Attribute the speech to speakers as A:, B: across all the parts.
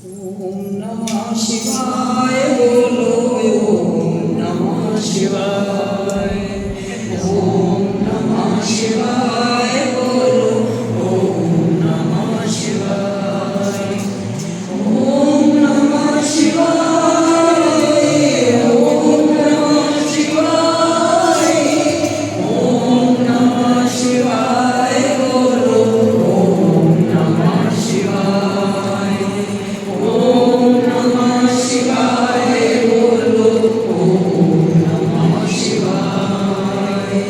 A: ओम नमः शिवाय बोलो ओम नमः शिवाय। ओम नमः शिवाय बोलो ओम नमः शिवाय। ओम नमः शिवाय। ओम नमः शिवाय। ओम नमः शिवाय बोलो ओम नमः शिवाय। ओम नमः शिवाय बोलो ओम नमः शिवाय।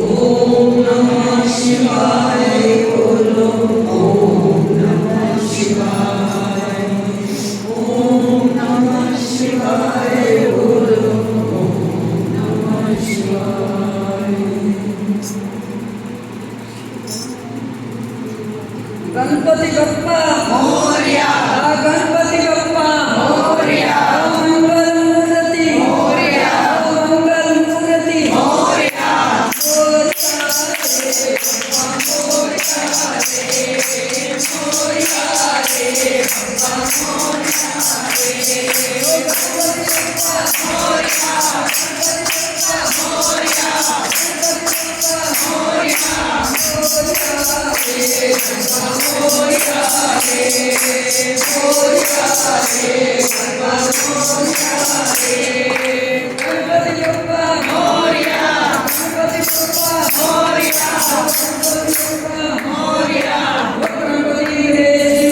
A: ओम नमः शिवाय बोलो ओम नमः शिवाय। ओम नमः शिवाय बोलो ओम नमः शिवाय। गणपति बप्पा मोरया। गणपति बप्पा मोरया। मंगल मूर्ति मोरया। मंगल मूर्ति मोरया।